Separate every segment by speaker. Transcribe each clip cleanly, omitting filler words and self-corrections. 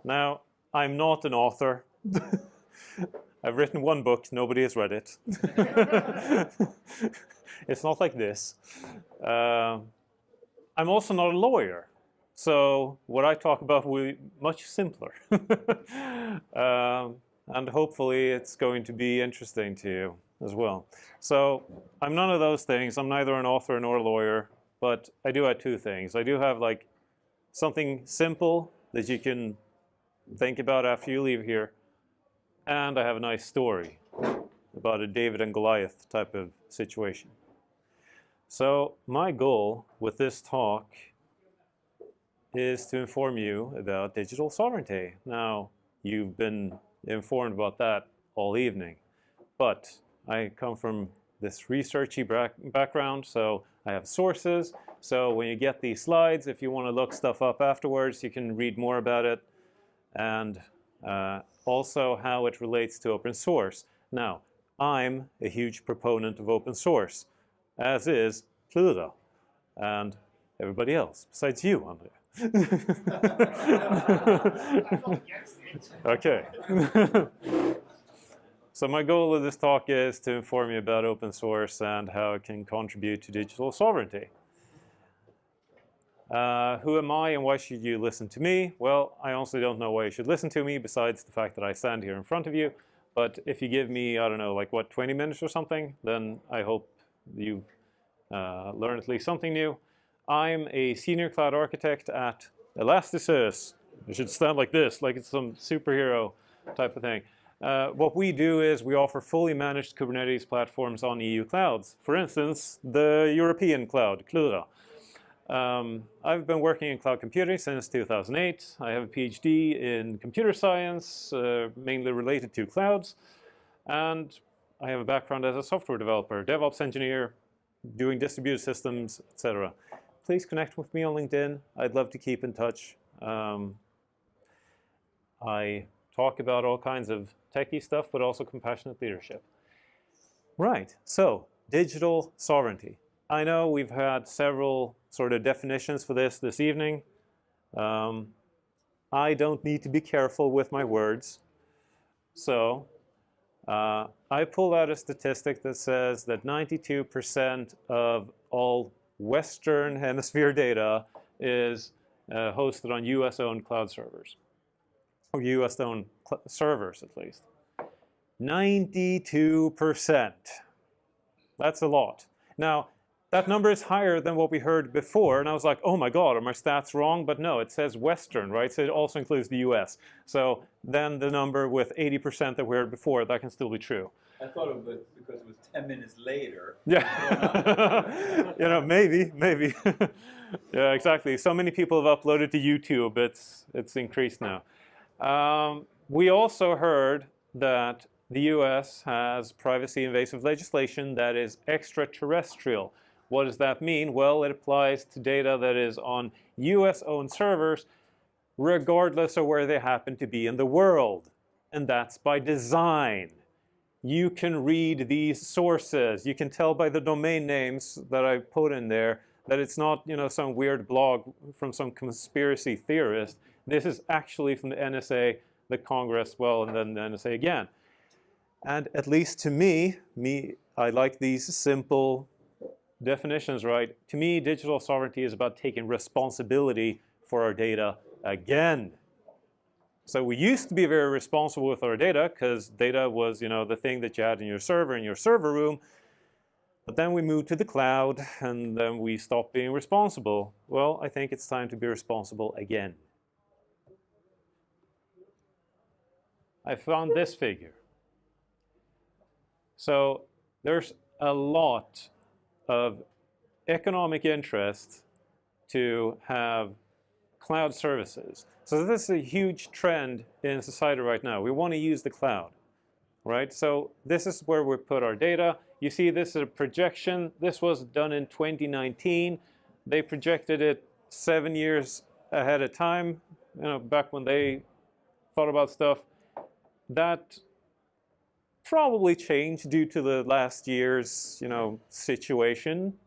Speaker 1: Now, I'm not an author. I've written one book, nobody has read it. It's not like this. I'm also not a lawyer. So what I talk about will be much simpler. And hopefully it's going to be interesting to you as well. So I'm none of those things. I'm neither an author nor a lawyer, but I do have two things. I do have like something simple that you can think about after you leave here. And I have a nice story about a David and Goliath type of situation. So my goal with this talk is to inform you about digital sovereignty. Now, you've been informed about that all evening, but I come from this researchy background, so I have sources. So when you get these slides, if you want to look stuff up afterwards, you can read more about it, and also how it relates to open source. Now, I'm a huge proponent of open source, as is Pluto and everybody else, besides you, Andre. Okay. So my goal of this talk is to inform you about open source and how it can contribute to digital sovereignty. Who am I and why should you listen to me? Well, I honestly don't know why you should listen to me besides the fact that I stand here in front of you. But if you give me, I don't know, like what, 20 minutes or something, then I hope you learn at least something new. I'm a senior cloud architect at Elasticsearch. It should stand like this, like it's some superhero type of thing. What we do is we offer fully managed Kubernetes platforms on EU clouds. For instance, the European cloud, Cloud. I've been working in cloud computing since 2008. I have a PhD in computer science, mainly related to clouds. And I have a background as a software developer, DevOps engineer, doing distributed systems, etc. Please connect with me on LinkedIn. I'd love to keep in touch. I talk about all kinds of techie stuff, but also compassionate leadership. Right, so digital sovereignty. I know we've had several sort of definitions for this evening. I don't need to be careful with my words. So I pulled out a statistic that says that 92% of all Western Hemisphere data is hosted on US-owned cloud servers, or US-owned servers at least. 92%. That's a lot. Now, that number is higher than what we heard before, and I was like, oh my God, are my stats wrong? But no, it says Western, right? So it also includes the US. So then the number with 80% that we heard before, that can still be true.
Speaker 2: I thought it was because it was 10 minutes later.
Speaker 1: Yeah, you know, maybe. Yeah, exactly. So many people have uploaded to YouTube, it's increased now. We also heard that the US has privacy invasive legislation that is extraterrestrial. What does that mean? Well, it applies to data that is on US-owned servers, regardless of where they happen to be in the world. And that's by design. You can read these sources. You can tell by the domain names that I put in there that it's not, you know, some weird blog from some conspiracy theorist. This is actually from the NSA, the Congress, well, and then the NSA again. And at least to me, I like these simple definitions, right? To me, digital sovereignty is about taking responsibility for our data again. So we used to be very responsible with our data because data was, you know, the thing that you had in your server room. But then we moved to the cloud, and then we stopped being responsible. Well, I think it's time to be responsible again. I found this figure. So there's a lot of economic interest to have cloud services. So this is a huge trend in society right now. We want to use the cloud, right? So this is where we put our data. You see this is a projection. This was done in 2019. They projected it 7 years ahead of time, you know, back when they thought about stuff. That probably changed due to the last year's, you know, situation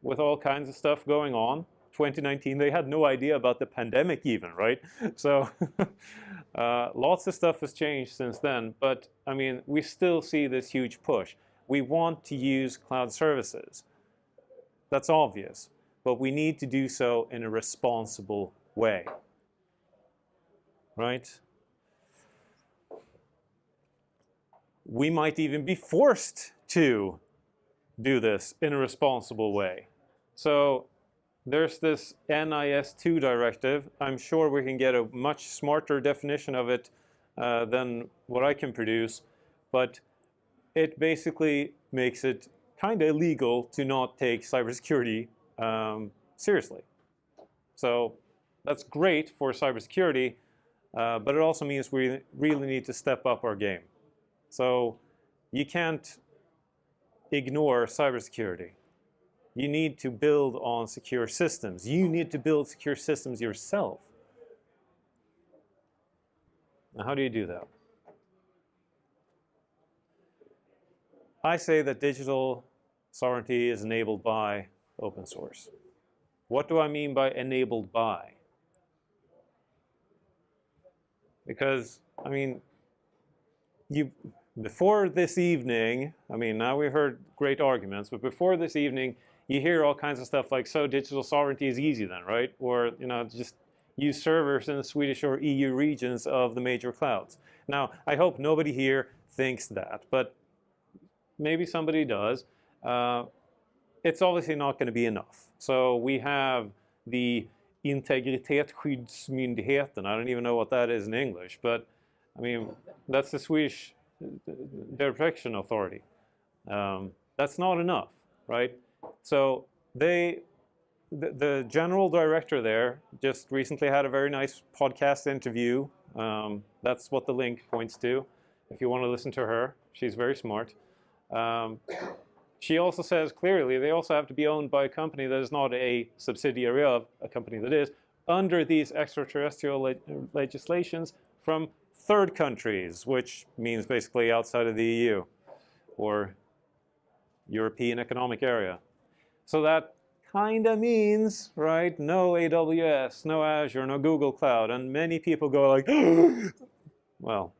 Speaker 1: with all kinds of stuff going on. 2019. They had no idea about the pandemic even, right? So lots of stuff has changed since then. But I mean, we still see this huge push. We want to use cloud services. That's obvious. But we need to do so in a responsible way, right? We might even be forced to do this in a responsible way. So there's this NIS2 directive. I'm sure we can get a much smarter definition of it than what I can produce, but it basically makes it kind of illegal to not take cybersecurity seriously. So that's great for cybersecurity, but it also means we really need to step up our game. So you can't ignore cybersecurity. You need to build on secure systems. You need to build secure systems yourself. Now, how do you do that? I say that digital sovereignty is enabled by open source. What do I mean by enabled by? Because, I mean, before this evening, I mean, now we heard great arguments, but before this evening, you hear all kinds of stuff like, so digital sovereignty is easy then, right? Or, you know, just use servers in the Swedish or EU regions of the major clouds. Now, I hope nobody here thinks that, but maybe somebody does. It's obviously not going to be enough. So we have the Integritetsskyddsmyndigheten. I don't even know what that is in English, but I mean, that's the Swedish Data Protection Authority. That's not enough, right? So the general director there just recently had a very nice podcast interview. That's what the link points to. If you want to listen to her, she's very smart. She also says clearly they also have to be owned by a company that is not a subsidiary of a company that is under these extraterrestrial legislations from third countries, which means basically outside of the EU or European Economic Area. So that kind of means, right, no AWS, no Azure, no Google Cloud. And many people go like, well.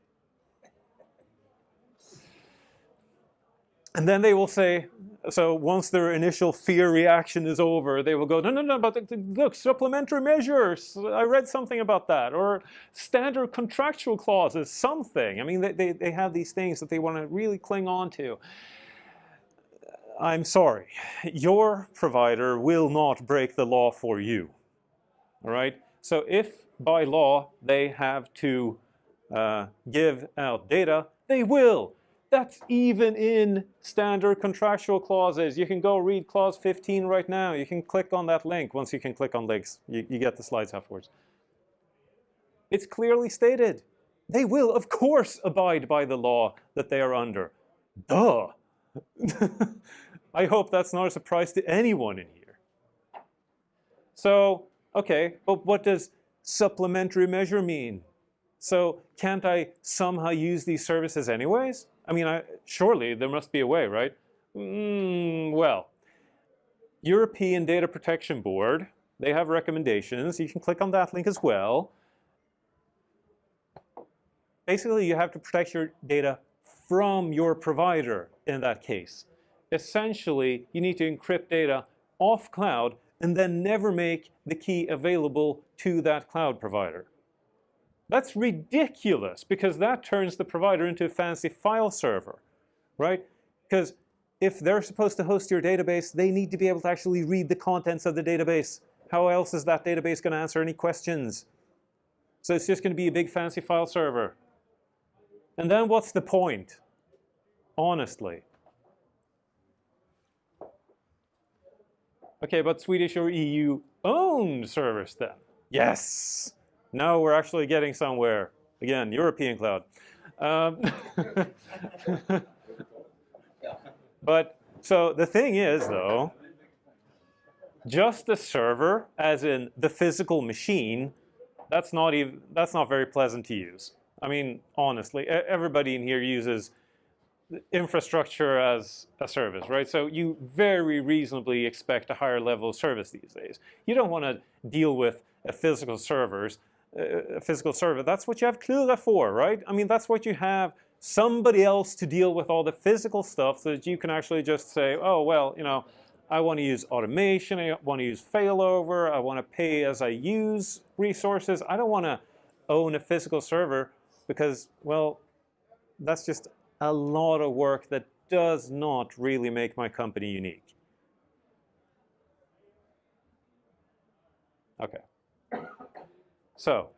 Speaker 1: And then they will say, so once their initial fear reaction is over, they will go, no, but look, supplementary measures. I read something about that. Or standard contractual clauses, something. I mean, they have these things that they want to really cling on to. I'm sorry. Your provider will not break the law for you. All right? So if by law they have to give out data, they will. That's even in standard contractual clauses. You can go read clause 15 right now. You can click on that link. Once you can click on links, you get the slides afterwards. It's clearly stated. They will, of course, abide by the law that they are under. Duh. I hope that's not a surprise to anyone in here. So, okay, but what does supplementary measure mean? So can't I somehow use these services anyways? I mean, surely there must be a way, right? Well, European Data Protection Board, they have recommendations. You can click on that link as well. Basically, you have to protect your data from your provider in that case. Essentially, you need to encrypt data off cloud and then never make the key available to that cloud provider. That's ridiculous because that turns the provider into a fancy file server, right? Because if they're supposed to host your database, they need to be able to actually read the contents of the database. How else is that database going to answer any questions? So it's just going to be a big fancy file server. And then what's the point? Honestly. Okay, but Swedish or EU owned servers then? Yes. Now we're actually getting somewhere. Again, European cloud. But so the thing is, though, just the server, as in the physical machine, that's not very pleasant to use. I mean, honestly, everybody in here uses infrastructure as a service, right? So you very reasonably expect a higher level of service these days. You don't want to deal with a physical server. That's what you have Kubernetes for, right? I mean, that's what you have somebody else to deal with all the physical stuff so that you can actually just say, oh, well, you know, I want to use automation, I want to use failover, I want to pay as I use resources. I don't want to own a physical server because, well, that's just a lot of work that does not really make my company unique. Okay. So,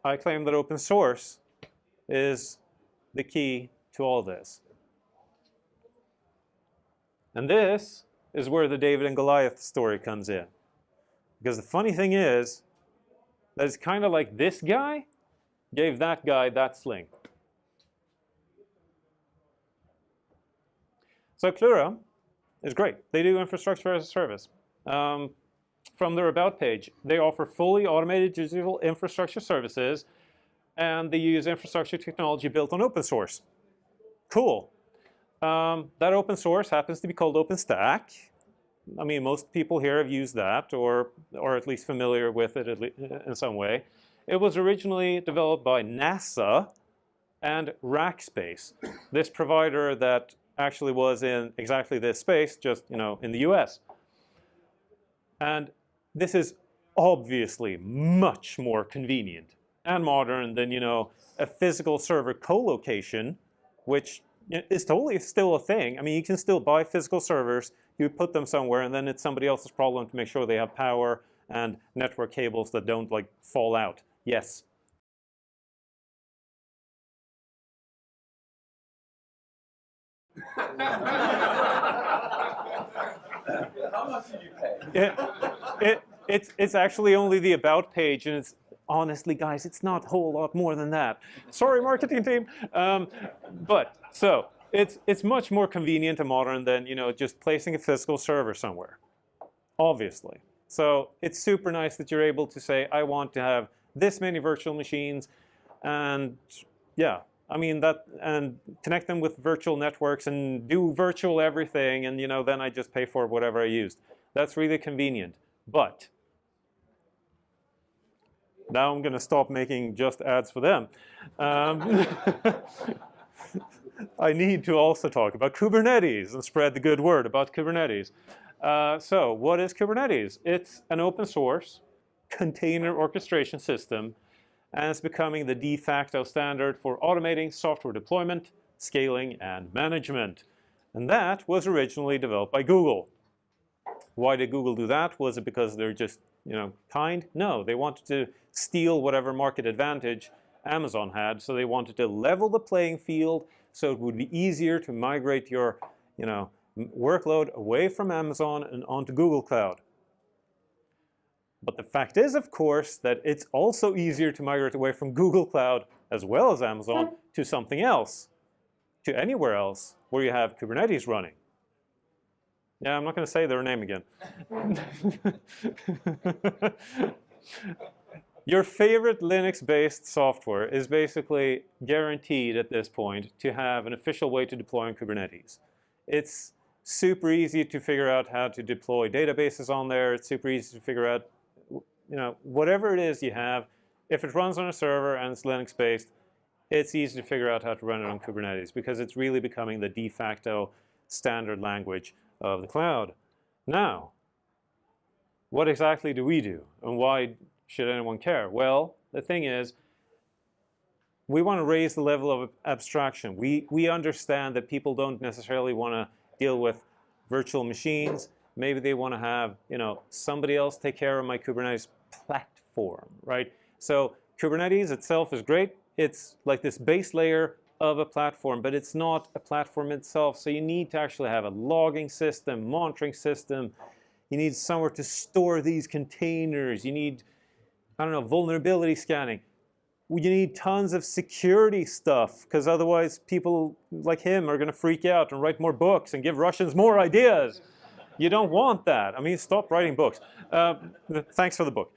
Speaker 1: I claim that open source is the key to all this. And this is where the David and Goliath story comes in. Because the funny thing is that it's kind of like this guy gave that guy that sling. So Klura is great. They do infrastructure as a service. From their About page, they offer fully automated digital infrastructure services, and they use infrastructure technology built on open source. Cool. That open source happens to be called OpenStack. I mean, most people here have used that, or at least familiar with it in some way. It was originally developed by NASA and Rackspace, this provider that actually was in exactly this space, just in the US. And this is obviously much more convenient and modern than a physical server co-location, which is totally still a thing. I mean, you can still buy physical servers, you put them somewhere, and then it's somebody else's problem to make sure they have power and network cables that don't fall out. Yes.
Speaker 2: How much did you pay?
Speaker 1: It's actually only the About page, and it's honestly, guys, it's not a whole lot more than that. Sorry, marketing team. But so it's much more convenient and modern than just placing a physical server somewhere, obviously. So it's super nice that you're able to say, I want to have this many virtual machines, and yeah. I mean, and connect them with virtual networks and do virtual everything, and then I just pay for whatever I used. That's really convenient. But now I'm going to stop making just ads for them. I need to also talk about Kubernetes and spread the good word about Kubernetes. So what is Kubernetes? It's an open source container orchestration system, and it's becoming the de facto standard for automating software deployment, scaling, and management. And that was originally developed by Google. Why did Google do that? Was it because they're just, kind? No, they wanted to steal whatever market advantage Amazon had, so they wanted to level the playing field so it would be easier to migrate your, workload away from Amazon and onto Google Cloud. But the fact is, of course, that it's also easier to migrate away from Google Cloud as well as Amazon to something else, to anywhere else where you have Kubernetes running. Yeah, I'm not going to say their name again. Your favorite Linux-based software is basically guaranteed at this point to have an official way to deploy on Kubernetes. It's super easy to figure out how to deploy databases on there. It's super easy to figure out whatever it is you have, if it runs on a server and it's Linux-based, it's easy to figure out how to run it on Kubernetes because it's really becoming the de facto standard language of the cloud. Now, what exactly do we do, and why should anyone care? Well, the thing is, we want to raise the level of abstraction. We understand that people don't necessarily want to deal with virtual machines. Maybe they want to have somebody else take care of my Kubernetes platform, right? So Kubernetes itself is great. It's like this base layer of a platform, but it's not a platform itself. So you need to actually have a logging system, monitoring system. You need somewhere to store these containers. You need, vulnerability scanning. You need tons of security stuff, because otherwise people like him are going to freak out and write more books and give Russians more ideas. You don't want that. I mean, stop writing books. Thanks for the book.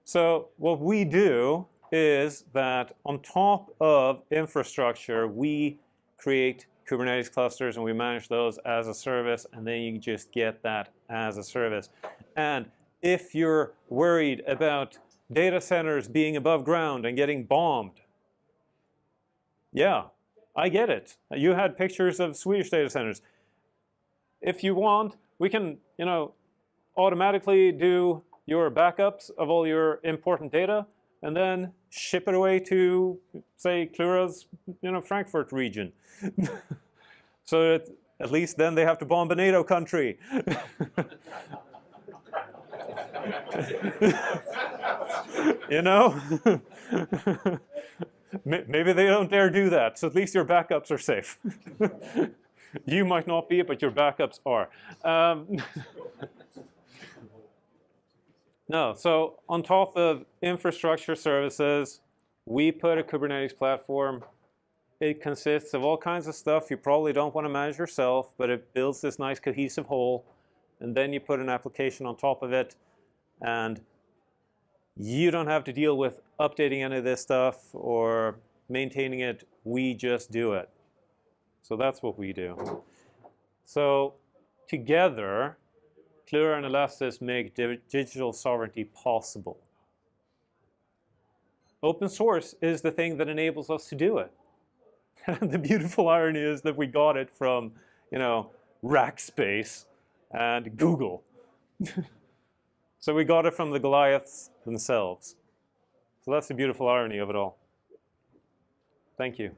Speaker 1: So what we do is that on top of infrastructure, we create Kubernetes clusters and we manage those as a service, and then you just get that as a service. And if you're worried about data centers being above ground and getting bombed, yeah, I get it. You had pictures of Swedish data centers. If you want, we can, automatically do your backups of all your important data and then ship it away to, say, Klura's, Frankfurt region. So that at least then they have to bomb a NATO country. Maybe they don't dare do that, so at least your backups are safe. You might not be, but your backups are. No, so on top of infrastructure services, we put a Kubernetes platform. It consists of all kinds of stuff you probably don't want to manage yourself, but it builds this nice cohesive whole. And then you put an application on top of it, and you don't have to deal with updating any of this stuff or maintaining it. We just do it. So that's what we do. So together, Klura and Elastis make digital sovereignty possible. Open source is the thing that enables us to do it. The beautiful irony is that we got it from, Rackspace and Google. So we got it from the Goliaths themselves. So that's the beautiful irony of it all. Thank you.